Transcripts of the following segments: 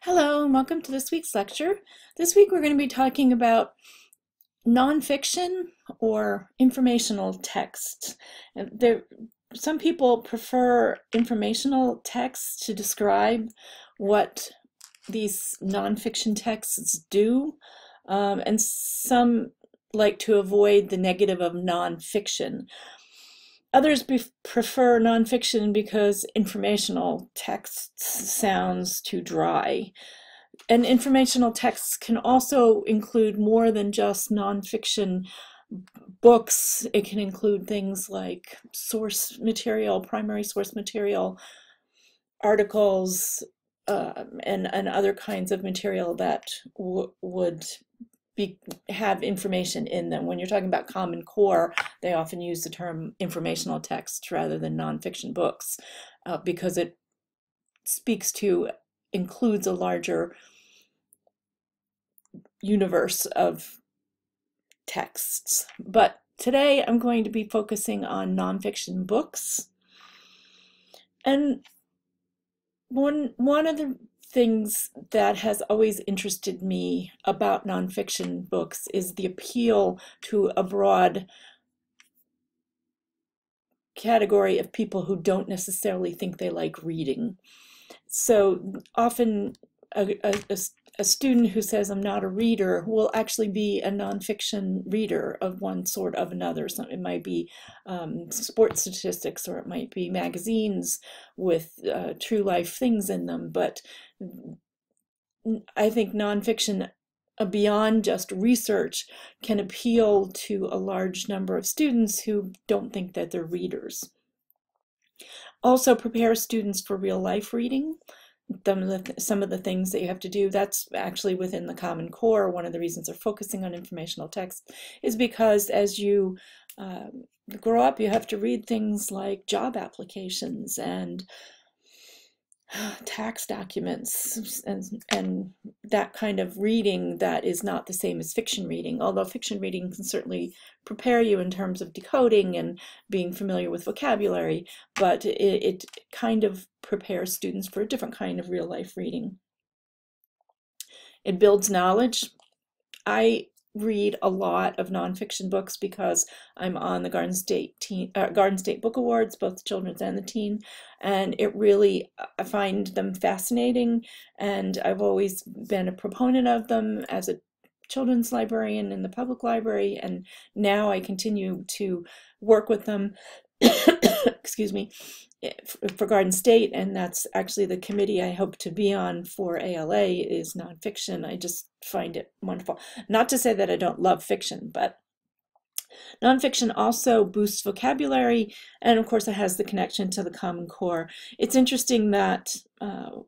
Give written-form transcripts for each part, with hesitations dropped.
Hello, and welcome to this week's lecture. This week we're going to be talking about nonfiction or informational text. Some people prefer informational texts to describe what these nonfiction texts do, and some like to avoid the negative of nonfiction. Others prefer nonfiction because informational text sounds too dry. And informational texts can also include more than just nonfiction books. It can include things like source material, primary source material, articles, and other kinds of material that would have information in them. When you're talking about Common Core, they often use the term informational text rather than nonfiction books, because it includes a larger universe of texts. But today I'm going to be focusing on nonfiction books. And one of the things that has always interested me about nonfiction books is the appeal to a broad category of people who don't necessarily think they like reading. So often a student who says, I'm not a reader, will actually be a nonfiction reader of one sort of another. So it might be sports statistics, or it might be magazines with true life things in them. But I think nonfiction, beyond just research, can appeal to a large number of students who don't think that they're readers. Also prepare students for real life reading. Some of the things that you have to do, that's actually within the Common Core. One of the reasons they're focusing on informational text is because as you grow up, you have to read things like job applications and tax documents and that kind of reading that is not the same as fiction reading, although fiction reading can certainly prepare you in terms of decoding and being familiar with vocabulary, but it kind of prepares students for a different kind of real life reading. It builds knowledge. I read a lot of nonfiction books because I'm on the Garden State Book Awards, both the children's and the teen, and I find them fascinating, and I've always been a proponent of them as a children's librarian in the public library, and now I continue to work with them excuse me, for Garden State, and that's actually the committee I hope to be on for ALA is nonfiction. I just find it wonderful. Not to say that I don't love fiction, but nonfiction also boosts vocabulary, and of course it has the connection to the Common Core. It's interesting that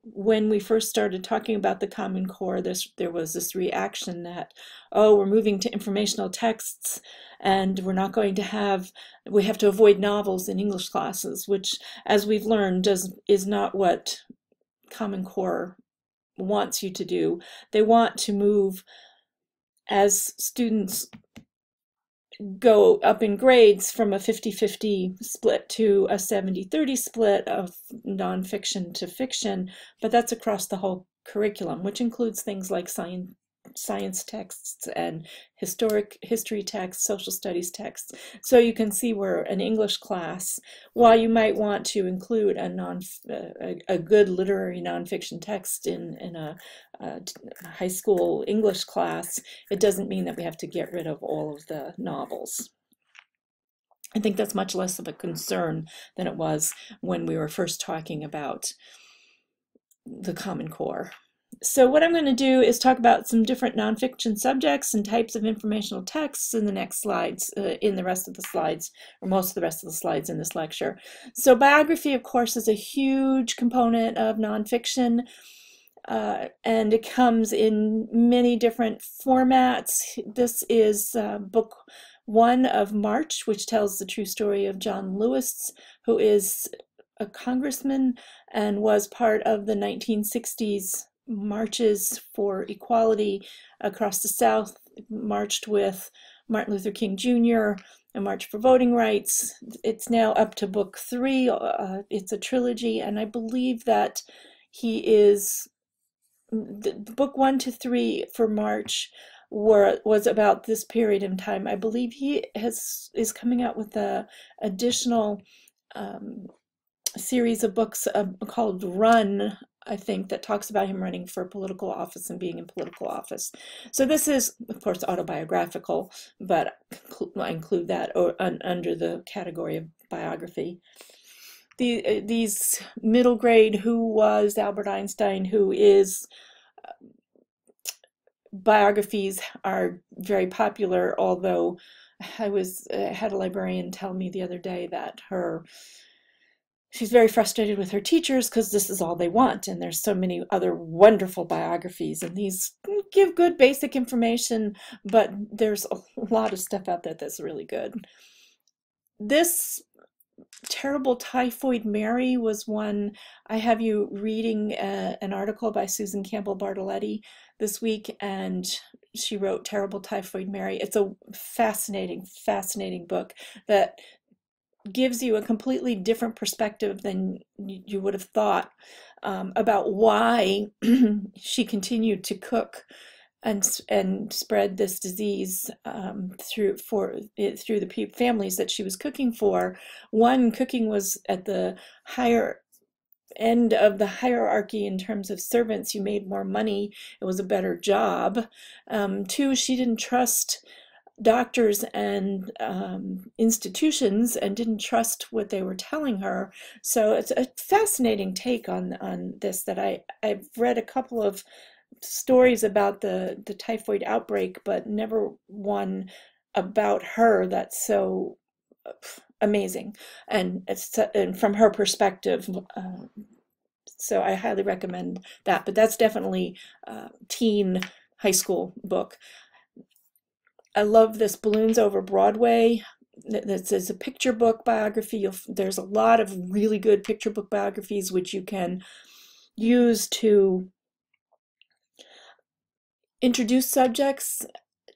when we first started talking about the Common Core, there was this reaction that, oh, we're moving to informational texts, and we have to avoid novels in English classes, which, as we've learned, is not what Common Core wants you to do. They want to move, as students go up in grades, from a 50-50 split to a 70-30 split of nonfiction to fiction, but that's across the whole curriculum, which includes things like science texts and history texts, social studies texts. So you can see where an English class, while you might want to include a good literary nonfiction text in a high school English class, it doesn't mean that we have to get rid of all of the novels. I think that's much less of a concern than it was when we were first talking about the Common Core. So what I'm going to do is talk about some different nonfiction subjects and types of informational texts in the next slides, in the rest of the slides, or most of the rest of the slides in this lecture. So biography, of course, is a huge component of nonfiction, and it comes in many different formats. This is book 1 of March, which tells the true story of John Lewis, who is a congressman and was part of the 1960s marches for equality across the South, marched with Martin Luther King Jr., a march for voting rights. It's now up to book 3. It's a trilogy, and I believe that he is the book 1 to 3 for March was about this period in time. I believe he is coming out with a additional um, series of books called Run, I think, that talks about him running for political office and being in political office. So this is, of course, autobiographical, but I include that under the category of biography. These middle grade "Who was Albert Einstein? Who is" biographies are very popular, although I had a librarian tell me the other day that she's very frustrated with her teachers because this is all they want, and there's so many other wonderful biographies, and these give good basic information, but there's a lot of stuff out there that's really good. This Terrible Typhoid Mary was one. I have you reading an article by Susan Campbell Bartoletti this week, and she wrote Terrible Typhoid Mary. It's a fascinating, fascinating book that gives you a completely different perspective than you would have thought about why she continued to cook and spread this disease through the families that she was cooking for. One, cooking was at the higher end of the hierarchy in terms of servants. You made more money. It was a better job. Two, she didn't trust doctors and institutions and didn't trust what they were telling her. So it's a fascinating take on this that I've read a couple of stories about the typhoid outbreak, but never one about her that's so amazing and from her perspective. So I highly recommend that, but that's definitely a teen high school book. I love this Balloons Over Broadway. This is a picture book biography. There's a lot of really good picture book biographies which you can use to introduce subjects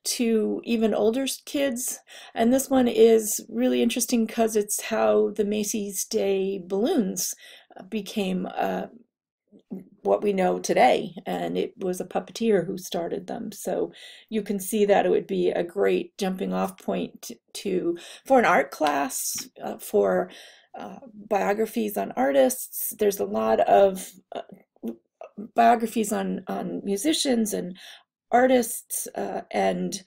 to even older kids. And this one is really interesting because it's how the Macy's Day balloons became what we know today, and it was a puppeteer who started them. So you can see that it would be a great jumping off point for an art class, for biographies on artists. There's a lot of biographies on musicians and artists and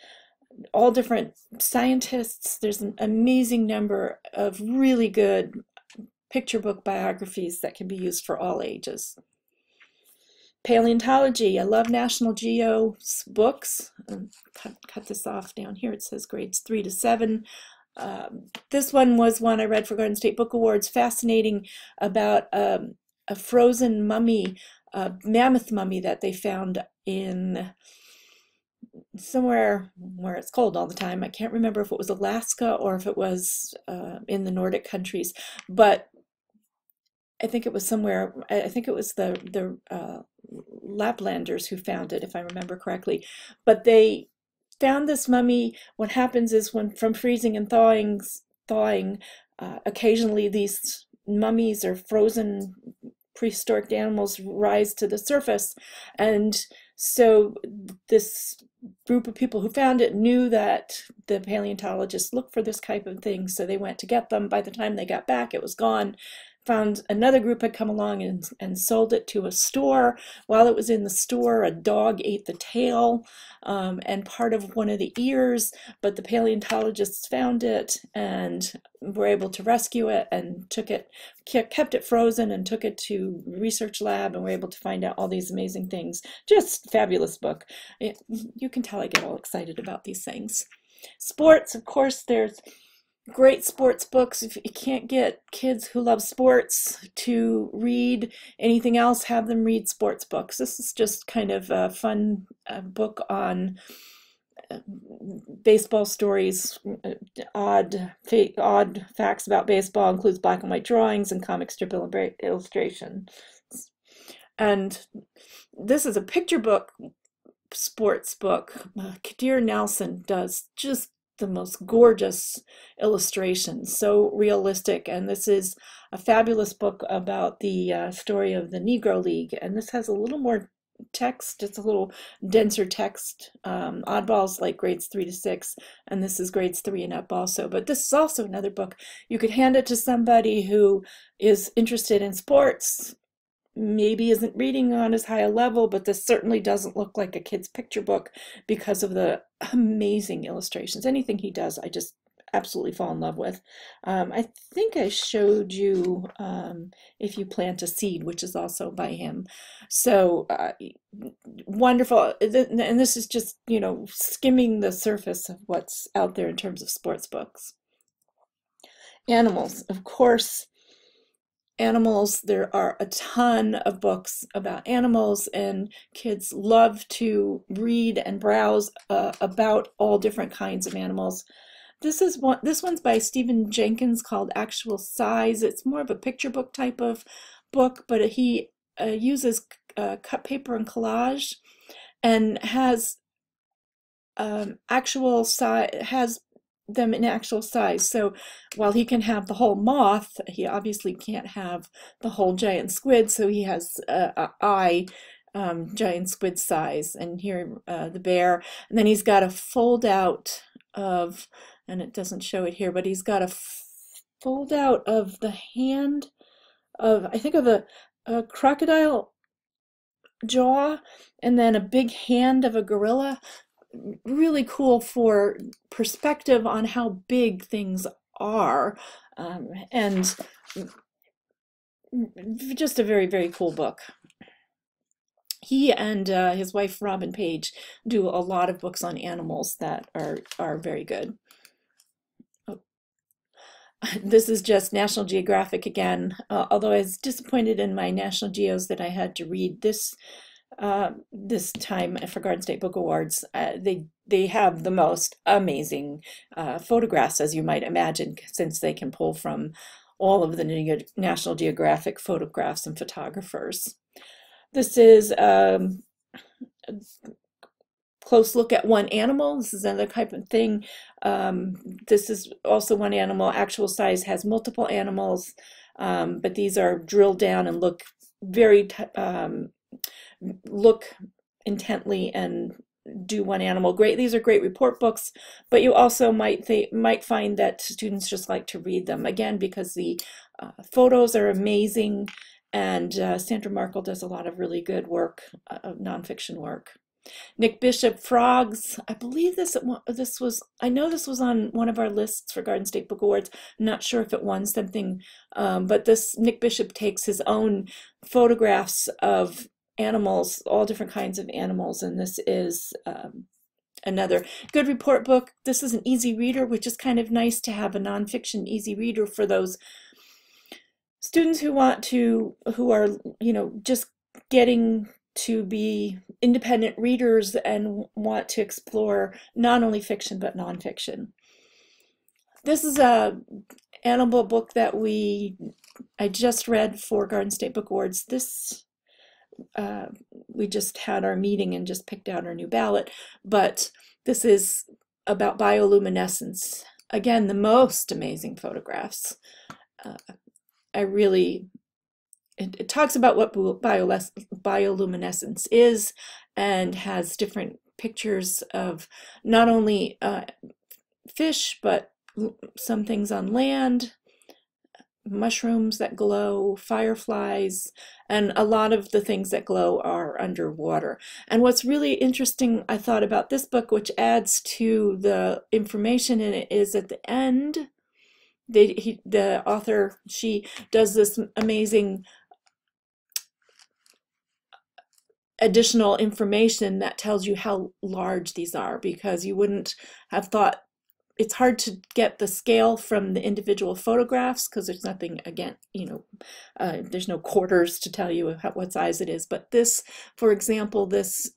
all different scientists. There's an amazing number of really good picture book biographies that can be used for all ages. Paleontology. I love National Geo's books. Cut this off down here. It says grades 3 to 7. This one was one I read for Garden State Book Awards. Fascinating, about a frozen mummy, a mammoth mummy that they found in somewhere where it's cold all the time. I can't remember if it was Alaska or if it was in the Nordic countries, but I think it was somewhere. I think it was the Laplanders who found it, if I remember correctly. But they found this mummy. What happens is, when from freezing and thawing, occasionally these mummies or frozen prehistoric animals rise to the surface, and so this group of people who found it knew that the paleontologists looked for this type of thing, so they went to get them. By the time they got back, it was gone. Found another group had come along and sold it to a store. While it was in the store, a dog ate the tail and part of one of the ears, but the paleontologists found it and were able to rescue it and kept it frozen and took it to research lab and were able to find out all these amazing things. Just fabulous book. You can tell I get all excited about these things. Sports, of course, there's great sports books. If you can't get kids who love sports to read anything else, have them read sports books. This is just kind of a fun book on baseball stories, odd facts about baseball, includes black and white drawings and comic strip illustrations. And this is a picture book sports book. Kadir Nelson does just the most gorgeous illustrations, so realistic. And this is a fabulous book about the story of the Negro League. And this has a little more text. It's a little denser text. Oddballs like grades 3 to 6, and this is grades 3 and up also. But this is also another book. You could hand it to somebody who is interested in sports, maybe isn't reading on as high a level, but this certainly doesn't look like a kid's picture book because of the amazing illustrations. Anything he does, I just absolutely fall in love with. I think I showed you If You Plant a Seed, which is also by him. So wonderful. And this is just, you know, skimming the surface of what's out there in terms of sports books. Animals, of course. Animals, there are a ton of books about animals, and kids love to read and browse about all different kinds of animals. This one's by Stephen Jenkins called Actual Size. It's more of a picture book type of book, but he uses cut paper and collage, and has actual size, has them in actual size. So while he can have the whole moth, he obviously can't have the whole giant squid, so he has a eye giant squid size. And here the bear, and then he's got a fold out of, and it doesn't show it here, but he's got a fold out of the hand of, I think, of a crocodile jaw, and then a big hand of a gorilla. Really cool for perspective on how big things are, and just a very, very cool book. He and his wife Robin Page do a lot of books on animals that are very good. Oh. This is just National Geographic again, although I was disappointed in my National Geos that I had to read this this time for Garden State Book Awards. They have the most amazing photographs, as you might imagine, since they can pull from all of the National Geographic photographs and photographers. This is a close look at one animal. This is another type of thing. This is also one animal. Actual Size has multiple animals, but these are drilled down and look very look intently and do one animal. Great. These are great report books, but you also might find that students just like to read them, again, because the photos are amazing, and Sandra Markle does a lot of really good work, nonfiction work. Nick Bishop, Frogs. I believe I know this was on one of our lists for Garden State Book Awards. I'm not sure if it won something, but this Nick Bishop takes his own photographs of animals, all different kinds of animals, and this is another good report book. This is an easy reader, which is kind of nice to have a nonfiction easy reader for those students who are, you know, just getting to be independent readers and want to explore not only fiction but nonfiction. This is a animal book that I just read for Garden State Book Awards. We just had our meeting and just picked out our new ballot, but this is about bioluminescence. Again, the most amazing photographs. It talks about what bioluminescence is, and has different pictures of not only fish, but some things on land, mushrooms that glow, fireflies, and a lot of the things that glow are underwater. And what's really interesting, I thought, about this book, which adds to the information in it, is at the end, the author, she does this amazing additional information that tells you how large these are, because you wouldn't have thought. It's hard to get the scale from the individual photographs because there's nothing, again, you know, there's no quarters to tell you what size it is. But this, for example, this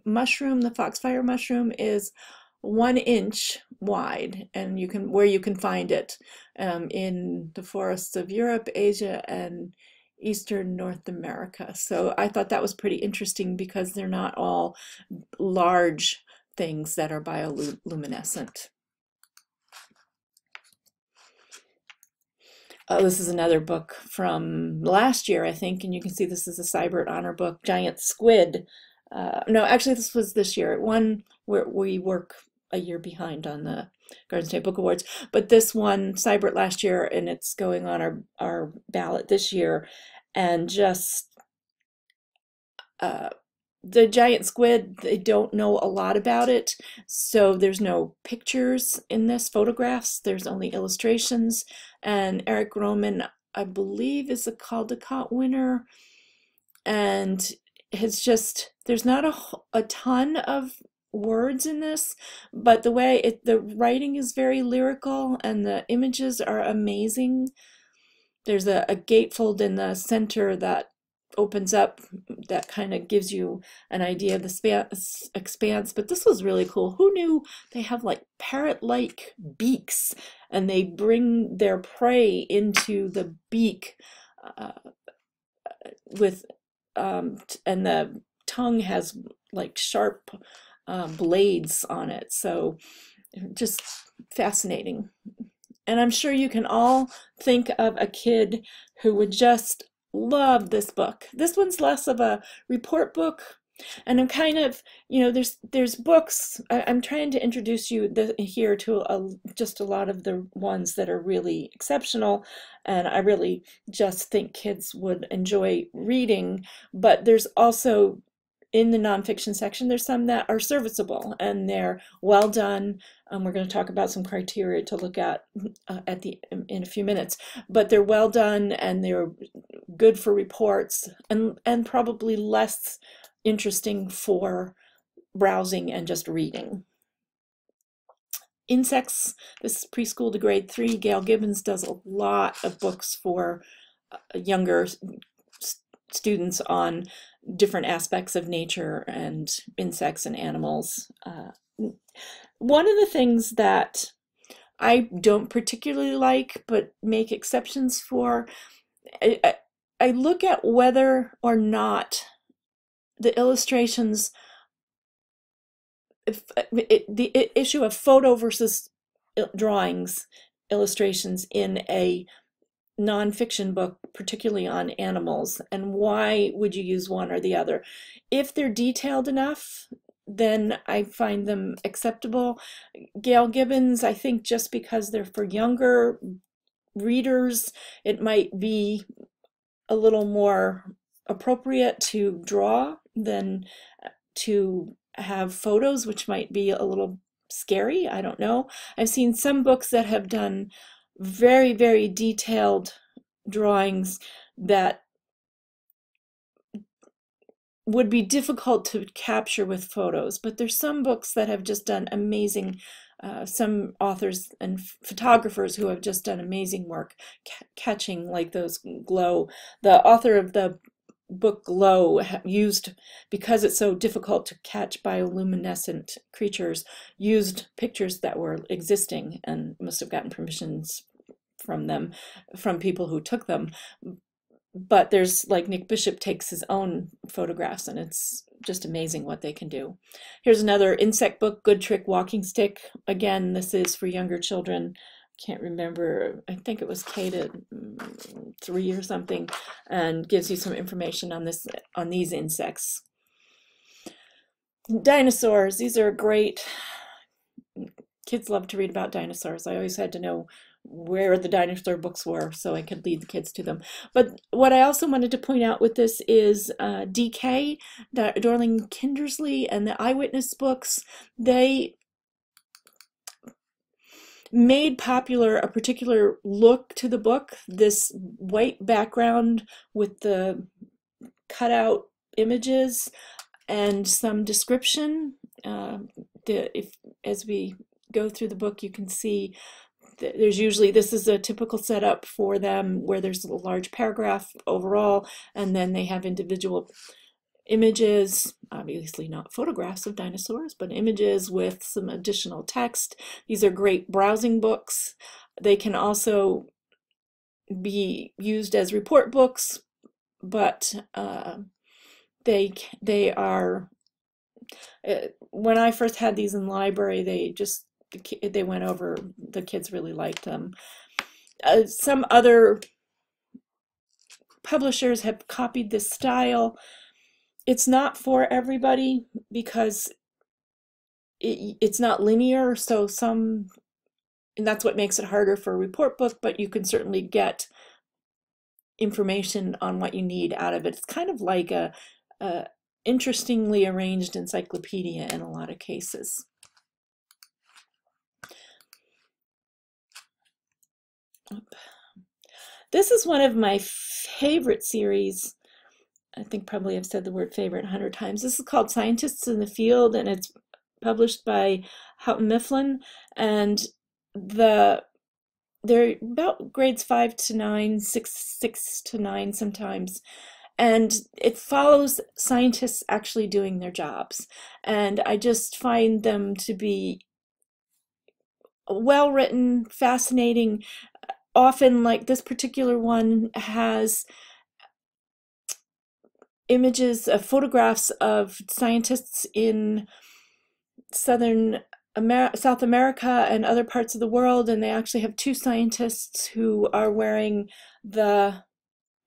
mushroom, the foxfire mushroom, is 1 inch wide, and where you can find it in the forests of Europe, Asia, and Eastern North America. So I thought that was pretty interesting because they're not all large things that are bioluminescent. This is another book from last year, I think, and you can see this is a Cybert Honor book, Giant Squid. No, actually, this was this year. One where we work a year behind on the Garden State Book Awards, but this one, Cybert last year, and it's going on our ballot this year, and just uh, the giant squid, they don't know a lot about it, so there's no pictures in this, photographs, there's only illustrations, and Eric Roman, I believe, is a Caldecott winner, and it's just, there's not a ton of words in this, but the writing is very lyrical, and the images are amazing. There's a gatefold in the center that opens up that kind of gives you an idea of the expanse, but this was really cool. Who knew they have like parrot-like beaks and they bring their prey into the beak with and the tongue has like sharp blades on it, so just fascinating. And I'm sure you can all think of a kid who would just love this book. This one's less of a report book, and I'm kind of, there's books. I'm trying to introduce you here to just a lot of the ones that are really exceptional, and I really just think kids would enjoy reading. But there's also, in the nonfiction section, there's some that are serviceable and they're well done. We're going to talk about some criteria to look at in a few minutes, but they're well done and they're good for reports and probably less interesting for browsing and just reading. Insects, this is preschool to grade 3. Gail Gibbons does a lot of books for younger students on different aspects of nature and insects and animals. One of the things that I don't particularly like, but make exceptions for, I look at whether or not the illustrations, the issue of photo versus drawings, illustrations in a nonfiction book, particularly on animals, and why would you use one or the other? If they're detailed enough, then I find them acceptable. Gail Gibbons, I think just because they're for younger readers, it might be a little more appropriate to draw than to have photos, which might be a little scary. I don't know. I've seen some books that have done very, very detailed drawings that would be difficult to capture with photos, but there's some books that have just done amazing, some authors and photographers who have just done amazing work catching like those glow. The author of the book Glow used, because it's so difficult to catch bioluminescent creatures, used pictures that were existing and must have gotten permissions from them, from people who took them. But there's like Nick Bishop takes his own photographs, and it's just amazing what they can do. Here's another insect book, Good Trick Walking Stick. Again, this is for younger children. Can't remember, I think it was K to 3 or something, and gives you some information on these insects. Dinosaurs, these are great. Kids love to read about dinosaurs. I always had to know where the dinosaur books were so I could lead the kids to them. But what I also wanted to point out with this is DK, Dorling Kindersley, and the Eyewitness books. They made popular a particular look to the book, this white background with the cutout images and some description. As we go through the book, you can see there's usually, this is a typical setup for them where there's a large paragraph overall, and then they have individual images, obviously not photographs of dinosaurs, but images with some additional text. These are great browsing books. They can also be used as report books, but they are, when I first had these in the library, they went over, the kids really liked them. Some other publishers have copied this style. It's not for everybody because it's not linear, so and that's what makes it harder for a report book, but you can certainly get information on what you need out of it. It's kind of like a interestingly arranged encyclopedia in a lot of cases. This is one of my favorite series. I think probably I've said the word favorite 100 times. This is called Scientists in the Field, and it's published by Houghton Mifflin, and they're about grades 5 to 9, 6 to 9 sometimes, and it follows scientists actually doing their jobs, and I just find them to be well written, fascinating. Often, like this particular one has images, photographs of scientists in South America and other parts of the world, and they actually have two scientists who are wearing the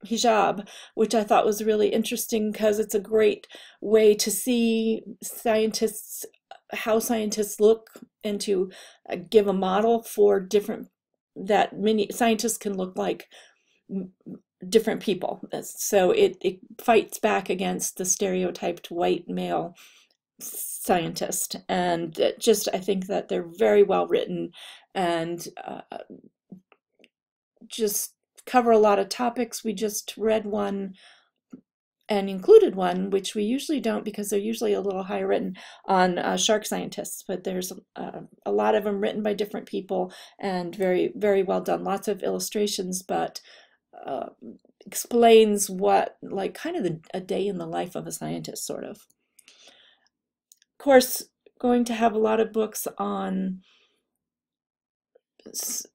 hijab, which I thought was really interesting because it's a great way to see scientists, how scientists look, and to give a model for that many scientists can look like different people. So it fights back against the stereotyped white male scientist, and I think that they're very well written and just cover a lot of topics. We just read one and included one, which we usually don't because they're usually a little higher written, on shark scientists, but there's a lot of them written by different people and very, very well done. Lots of illustrations, but explains what, like, kind of a day in the life of a scientist, sort of. Of course, going to have a lot of books on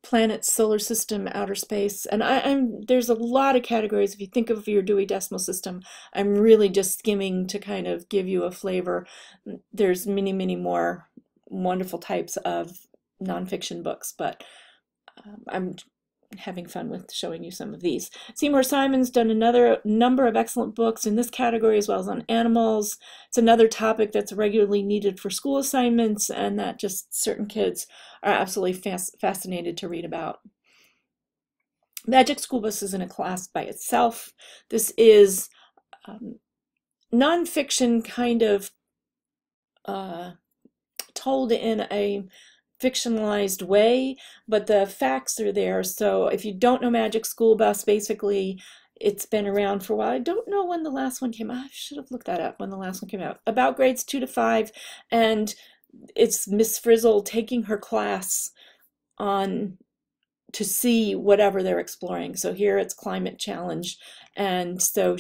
planets, solar system, outer space, and there's a lot of categories. If you think of your Dewey Decimal System, I'm really just skimming to kind of give you a flavor. There's many, many more wonderful types of nonfiction books, but I'm having fun with showing you some of these. Seymour Simon's done another number of excellent books in this category, as well as on animals. It's another topic that's regularly needed for school assignments, and that just certain kids are absolutely fascinated to read about. Magic School Bus is in a class by itself. This is nonfiction, kind of told in a fictionalized way, but the facts are there. So if you don't know Magic School Bus, basically it's been around for a while. I don't know when the last one came out. I should have looked that up, when the last one came out. About grades 2 to 5, and it's Miss Frizzle taking her class on to see whatever they're exploring. So here it's climate challenge, and so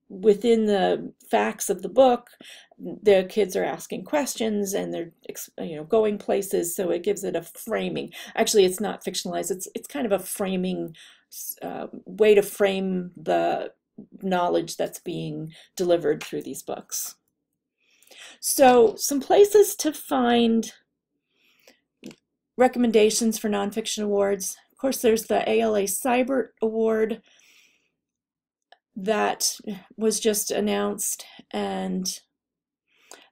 within the facts of the book, the kids are asking questions and they're going places, so it gives it a framing. Actually, it's not fictionalized. It's kind of a framing way to frame the knowledge that's being delivered through these books. So some places to find recommendations for nonfiction awards. Of course, there's the ALA Cybert Award that was just announced, and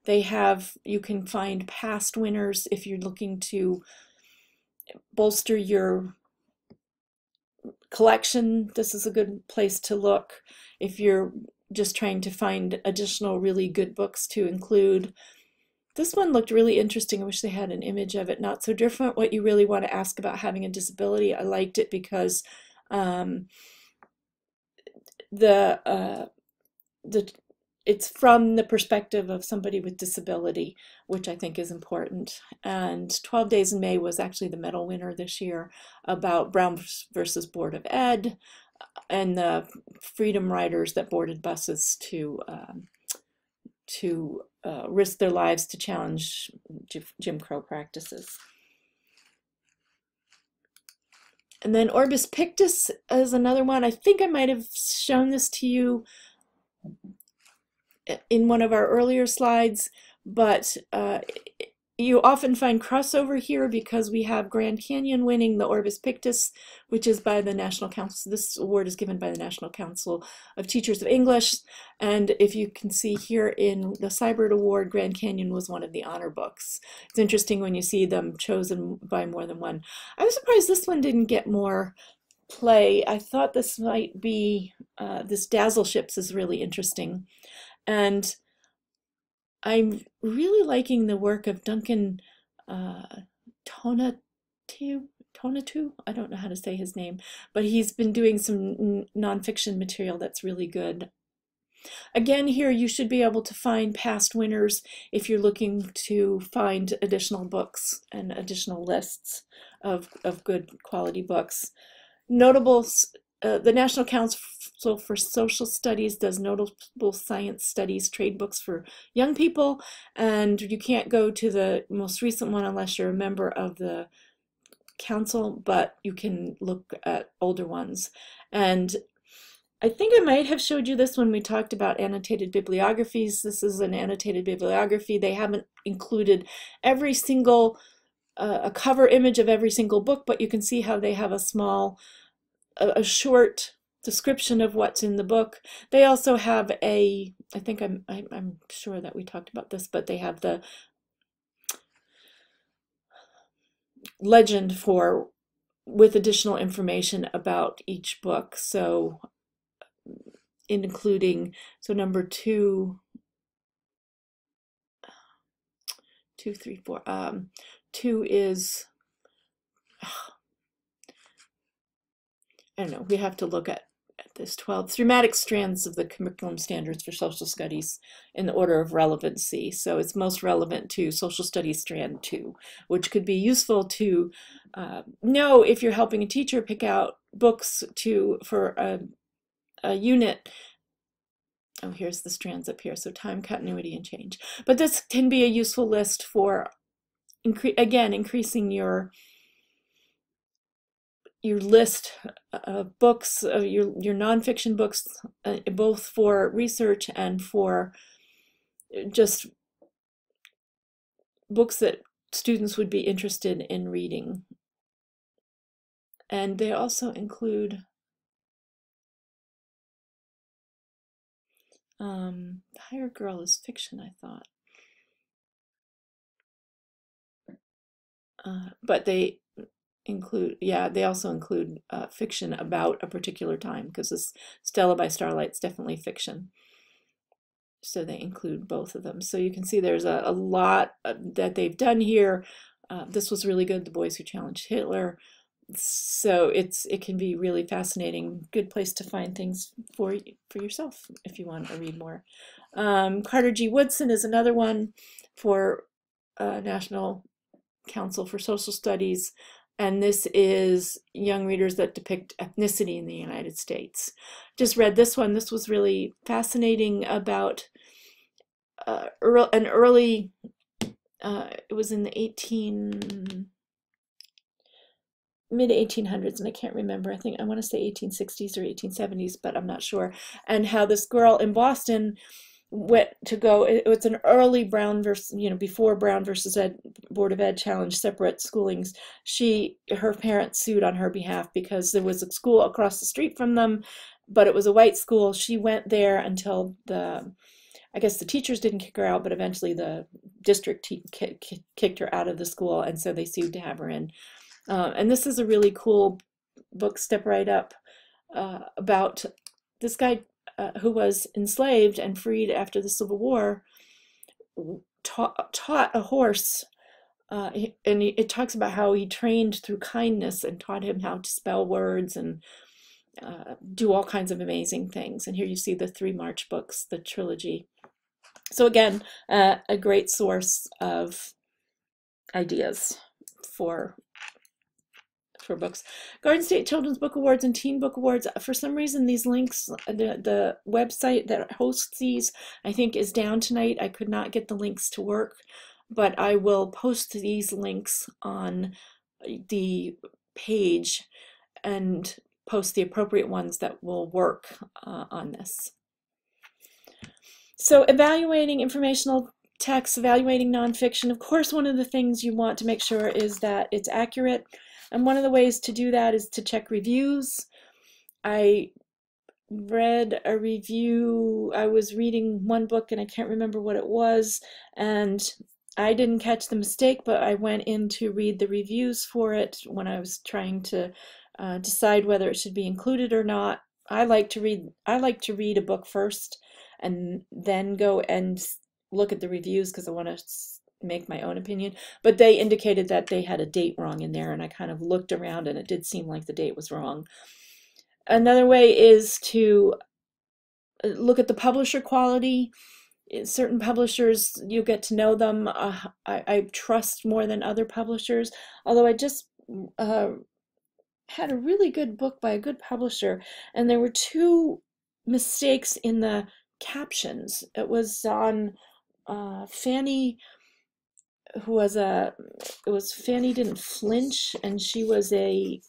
you can find past winners if you're looking to bolster your collection. This is a good place to look if you're just trying to find additional really good books to include. This one looked really interesting. I wish they had an image of it. Not So Different, What You Really Want to Ask About Having a Disability. I liked it because it's from the perspective of somebody with disability, which I think is important. And 12 Days in May was actually the medal winner this year, about Brown versus Board of Ed and the freedom riders that boarded buses to risk their lives to challenge Jim Crow practices. And then Orbis Pictus is another one. I think I might have shown this to you in one of our earlier slides, but You often find crossover here because we have Grand Canyon winning the Orbis Pictus, which is by the National Council. This award is given by the National Council of Teachers of English. And if you can see here in the Cybert Award, Grand Canyon was one of the honor books. It's interesting when you see them chosen by more than one. I was surprised this one didn't get more play. I thought this might be, this Dazzle Ships is really interesting. And I'm really liking the work of Duncan Tonatu. I don't know how to say his name, but he's been doing some nonfiction material that's really good. Again, here you should be able to find past winners if you're looking to find additional books and additional lists of good quality books. Notables, the National Council for Social Studies does notable science studies trade books for young people, and you can't go to the most recent one unless you're a member of the council, but you can look at older ones. And I think I might have showed you this when we talked about annotated bibliographies. This is an annotated bibliography. They haven't included every single, a cover image of every single book, but you can see how they have a short description of what's in the book. They also have I think I'm sure that we talked about this, but they have the legend with additional information about each book. So including, so number 2, 3, 4, 2 is, I don't know, we have to look at this 12 thematic strands of the curriculum standards for social studies in the order of relevancy. So it's most relevant to social studies strand 2, which could be useful to know if you're helping a teacher pick out books for a unit. Oh, here's the strands up here. So time, continuity, and change. But this can be a useful list for, again, increasing your list of books, your nonfiction books, both for research and for just books that students would be interested in reading. And they also include The Hired Girl is fiction, I thought. But they include, yeah, they also include fiction about a particular time, because this Stella by Starlight's definitely fiction. So they include both of them. So you can see there's a lot that they've done here. This was really good, The Boys Who Challenged Hitler. So it can be really fascinating. Good place to find things for yourself if you want to read more. Carter G. Woodson is another one for National Council for Social Studies, and this is young readers that depict ethnicity in the United States. Just read this one. This was really fascinating about an early, it was in the mid-1800s, and I can't remember. I want to say 1860s or 1870s, but I'm not sure. And how this girl in Boston went to go, it was an early Brown versus, before Brown versus Board of Ed challenged separate schoolings. Her parents sued on her behalf because there was a school across the street from them, but it was a white school. She went there until I guess the teachers didn't kick her out, but eventually the district kicked her out of the school, and so they sued to have her in. And this is a really cool book, Step Right Up, about this guy who was enslaved and freed after the Civil War, taught a horse, and it talks about how he trained through kindness and taught him how to spell words and do all kinds of amazing things. And here you see the 3 March books, the trilogy. So again, a great source of ideas for books. Garden State Children's Book Awards and Teen Book Awards. For some reason, these links, the website that hosts these, I think is down tonight. I could not get the links to work, but I will post these links on the page and post the appropriate ones that will work on this. So evaluating informational text, evaluating nonfiction, of course, one of the things you want to make sure is that it's accurate. And one of the ways to do that is to check reviews. I read a review, I was reading one book and I can't remember what it was, and I didn't catch the mistake, but I went in to read the reviews for it when I was trying to decide whether it should be included or not. I like to read a book first and then go and look at the reviews because I want to make my own opinion. But they indicated that they had a date wrong in there, and I kind of looked around and it did seem like the date was wrong. Another way is to look at the publisher quality. Certain publishers, you get to know them. I trust more than other publishers, although I just had a really good book by a good publisher, and there were two mistakes in the captions. It was on Fanny, who was Fanny Didn't Flinch, and she was a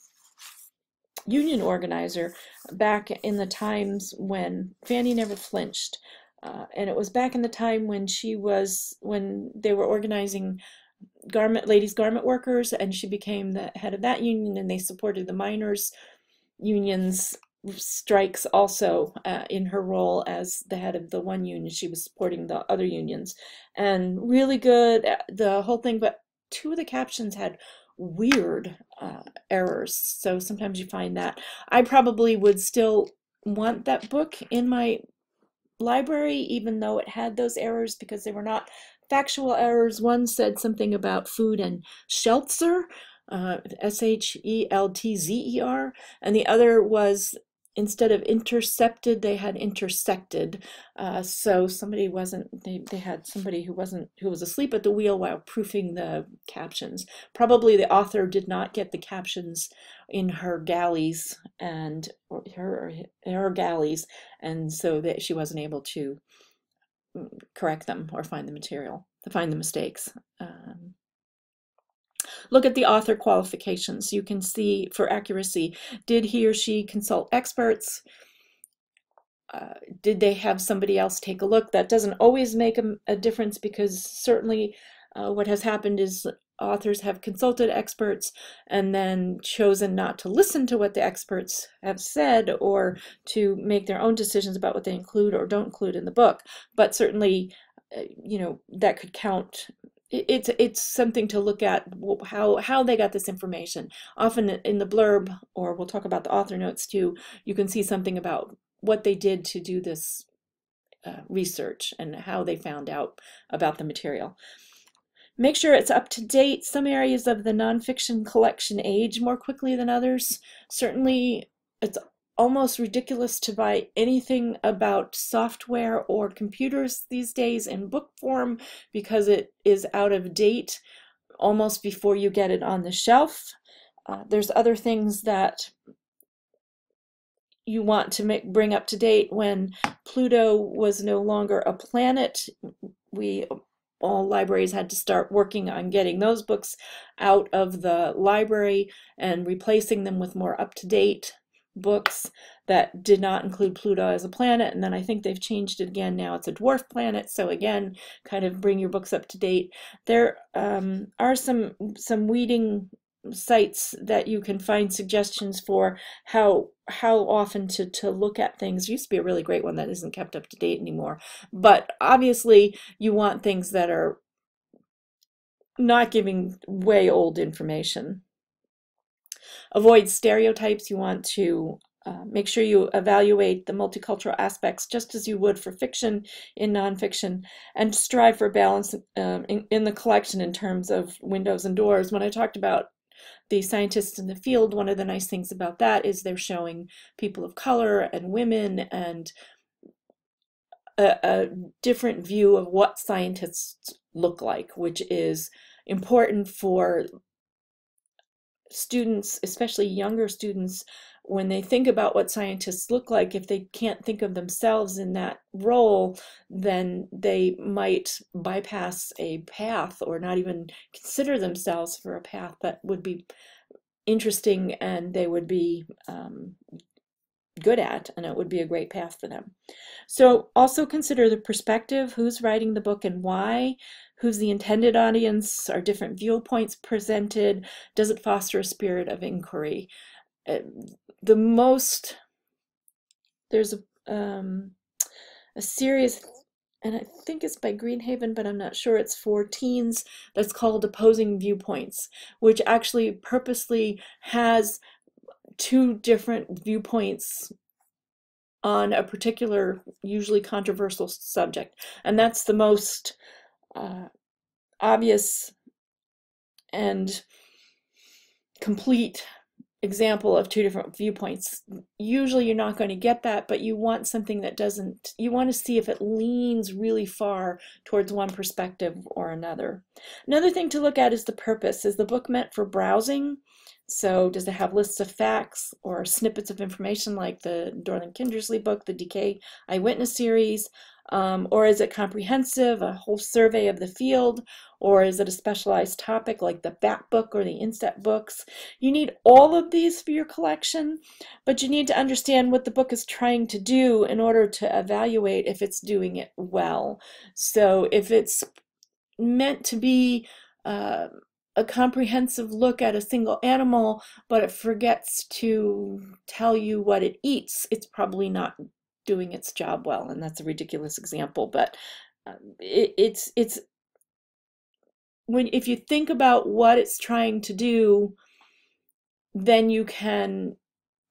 union organizer back in the times when Fanny never flinched. And it was back in the time when they were organizing ladies garment workers, and she became the head of that union, and they supported the miners unions strikes also in her role as the head of the one union. She was supporting the other unions, and really good, the whole thing, but two of the captions had weird errors, so sometimes you find that. I probably would still want that book in my library even though it had those errors, because they were not factual errors. One said something about food and Sheltzer, Sheltzer, and the other was, instead of intercepted, they had intersected. So somebody they had somebody who was asleep at the wheel while proofing the captions. Probably the author did not get the captions in her galleys and her galleys, and so that she wasn't able to correct them or find the mistakes. Look at the author qualifications. You can see for accuracy, did he or she consult experts? Did they have somebody else take a look? That doesn't always make a difference, because certainly what has happened is authors have consulted experts and then chosen not to listen to what the experts have said, or to make their own decisions about what they include or don't include in the book. But certainly, that could count. It's something to look at, how they got this information. Often in the blurb, or we'll talk about the author notes too, you can see something about what they did to do this research and how they found out about the material. Make sure it's up to date. Some areas of the nonfiction collection age more quickly than others. Certainly, it's almost ridiculous to buy anything about software or computers these days in book form, because it is out of date almost before you get it on the shelf. There's other things that you want to bring up to date. When Pluto was no longer a planet, all libraries had to start working on getting those books out of the library and replacing them with more up-to-date books that did not include Pluto as a planet. And then I think they've changed it again. Now it's a dwarf planet. So again, kind of bring your books up to date. There are some weeding sites that you can find suggestions for how often to look at things. Used to be a really great one that isn't kept up to date anymore. But obviously you want things that are not giving way old information. Avoid stereotypes. You want to make sure you evaluate the multicultural aspects just as you would for fiction in nonfiction, and strive for balance in the collection in terms of windows and doors. When I talked about the scientists in the field, one of the nice things about that is they're showing people of color and women, and a different view of what scientists look like, which is important for students, especially younger students, when they think about what scientists look like. If they can't think of themselves in that role, then they might bypass a path or not even consider themselves for a path that would be interesting, and they would be good at, and it would be a great path for them. So also consider the perspective, who's writing the book and why, who's the intended audience, are different viewpoints presented, does it foster a spirit of inquiry? The most, there's a series, and I think it's by Greenhaven, but I'm not sure, it's for teens, that's called Opposing Viewpoints, which actually purposely has two different viewpoints on a particular, usually controversial subject. And that's the most obvious and complete example of two different viewpoints. Usually you're not going to get that, but you want something that doesn't, you want to see if it leans really far towards one perspective or another. Another thing to look at is the purpose. Is the book meant for browsing? So does it have lists of facts or snippets of information like the Dorling Kindersley book, the DK Eyewitness series? Or is it comprehensive, a whole survey of the field? Or is it a specialized topic like the BAT book or the INSTEP books? You need all of these for your collection, but you need to understand what the book is trying to do in order to evaluate if it's doing it well. So if it's meant to be a comprehensive look at a single animal, but it forgets to tell you what it eats, it's probably not doing its job well. And that's a ridiculous example, but it's when, if you think about what it's trying to do, then you can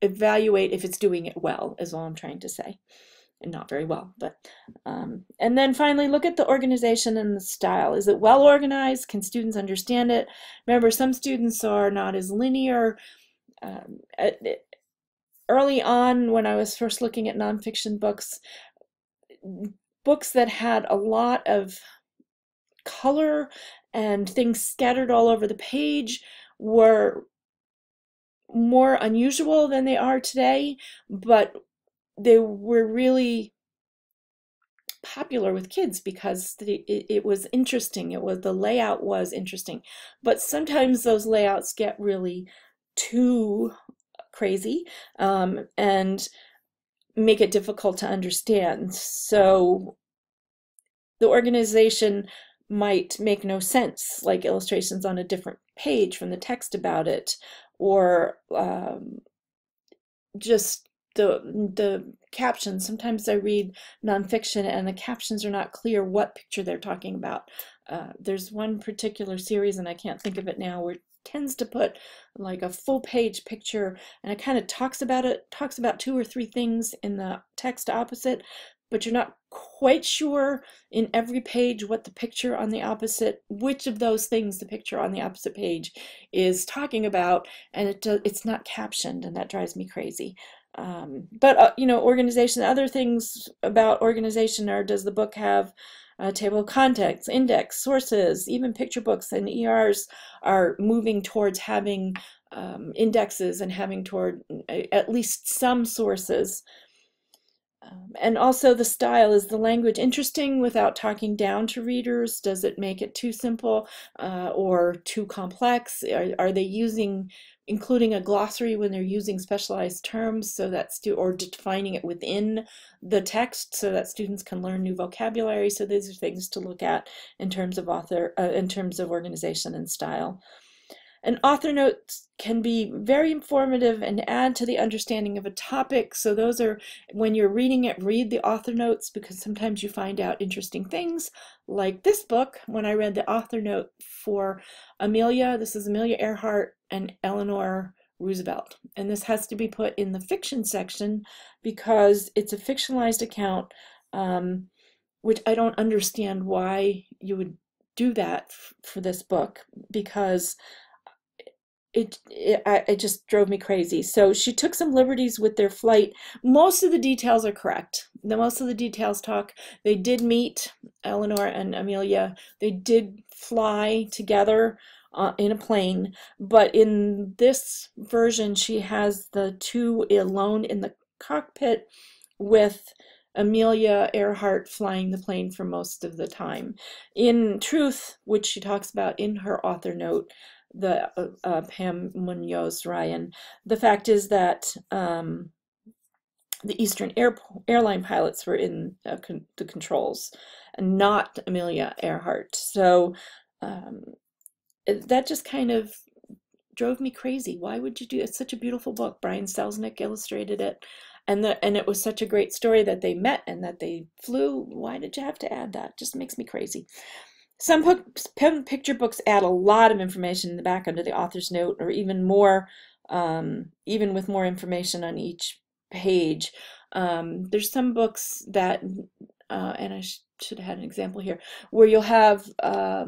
evaluate if it's doing it well, is all I'm trying to say. And not very well, but and then finally look at the organization and the style. Is it well organized? Can students understand it? Remember, some students are not as linear. Early on, when I was first looking at nonfiction books, books that had a lot of color and things scattered all over the page were more unusual than they are today, but they were really popular with kids because it was interesting. It was, the layout was interesting, but sometimes those layouts get really too crazy and make it difficult to understand. So the organization might make no sense, like illustrations on a different page from the text about it, or just the captions. Sometimes I read nonfiction and the captions are not clear what picture they're talking about. There's one particular series, and I can't think of it now, where it tends to put like a full page picture, and it kind of talks about two or three things in the text opposite, but you're not quite sure in every page what the picture on the opposite, which of those things the picture on the opposite page is talking about, and it's not captioned, and that drives me crazy. But you know, organization, other things about organization are, does the book have a table of contents, index, sources? Even picture books and ERs are moving towards having indexes and having toward at least some sources. And also the style, is the language interesting without talking down to readers? Does it make it too simple or too complex? Are they including a glossary when they're using specialized terms, so that or defining it within the text so that students can learn new vocabulary? So these are things to look at in terms of in terms of organization and style. And author notes can be very informative and add to the understanding of a topic. So those are, when you're reading it, read the author notes, because sometimes you find out interesting things. Like this book, when I read the author note for Amelia, this is Amelia Earhart and Eleanor Roosevelt. And this has to be put in the fiction section because it's a fictionalized account, which I don't understand why you would do that for this book, because it just drove me crazy. So she took some liberties with their flight. Most of the details are correct. Most of the details they did meet, Eleanor and Amelia. They did fly together in a plane, but in this version she has the two alone in the cockpit, with Amelia Earhart flying the plane for most of the time. In truth, which she talks about in her author note, the Pam Munoz Ryan, the fact is that the Eastern airline pilots were in the controls, and not Amelia Earhart. So um, that just kind of drove me crazy. Why would you do it? It's such a beautiful book. Brian Selznick illustrated it, and it was such a great story that they met and that they flew. Why did you have to add that? Just makes me crazy. Some picture books add a lot of information in the back under the author's note, or even more, even with more information on each page. There's some books that, and I should have had an example here, where you'll have a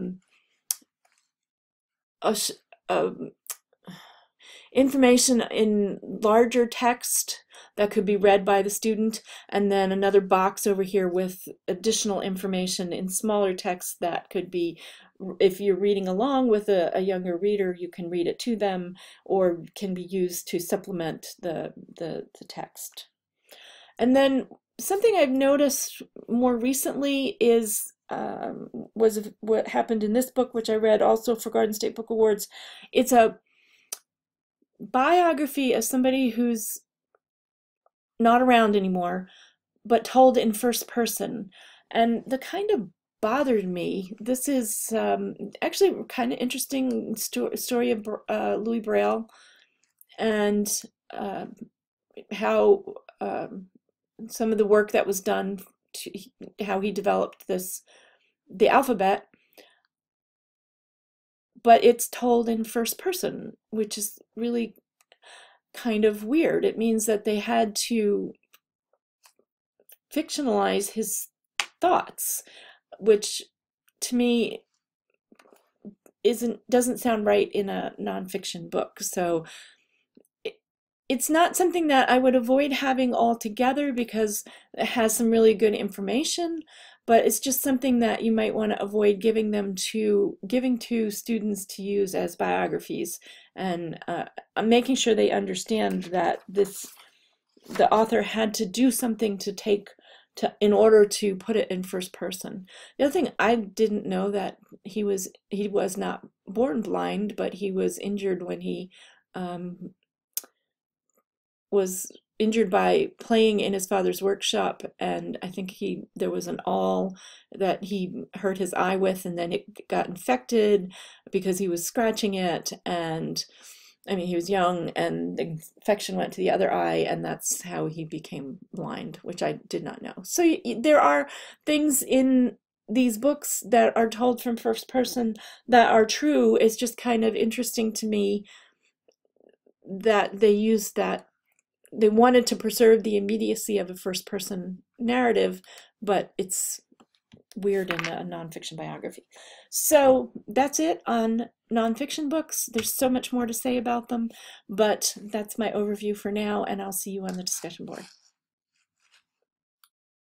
information in larger text that could be read by the student, and then another box over here with additional information in smaller text that could be, if you're reading along with a younger reader, you can read it to them, or can be used to supplement the text. And then something I've noticed more recently is was what happened in this book, which I read also for Garden State Book Awards. It's a biography of somebody who's not around anymore, but told in first person. And that kind of bothered me. This is actually kind of interesting story of Louis Braille, and how some of the work that was done to how he developed the alphabet, but it's told in first person, which is really kind of weird. It means that they had to fictionalize his thoughts, which to me doesn't sound right in a nonfiction book. So it's not something that I would avoid having altogether, because it has some really good information, but it's just something that you might want to avoid giving to students to use as biographies, and making sure they understand that the author had to do something in order to put it in first person. The other thing, I didn't know that he was not born blind, but he was injured when he was injured by playing in his father's workshop, and I think there was an awl that he hurt his eye with, and then it got infected because he was scratching it, and I mean, he was young, and the infection went to the other eye, and that's how he became blind, which I did not know. So there are things in these books that are told from first person that are true. It's just kind of interesting to me that they used that. They wanted to preserve the immediacy of a first person narrative, but it's weird in a nonfiction biography. So that's it on nonfiction books. There's so much more to say about them, but that's my overview for now, and I'll see you on the discussion board.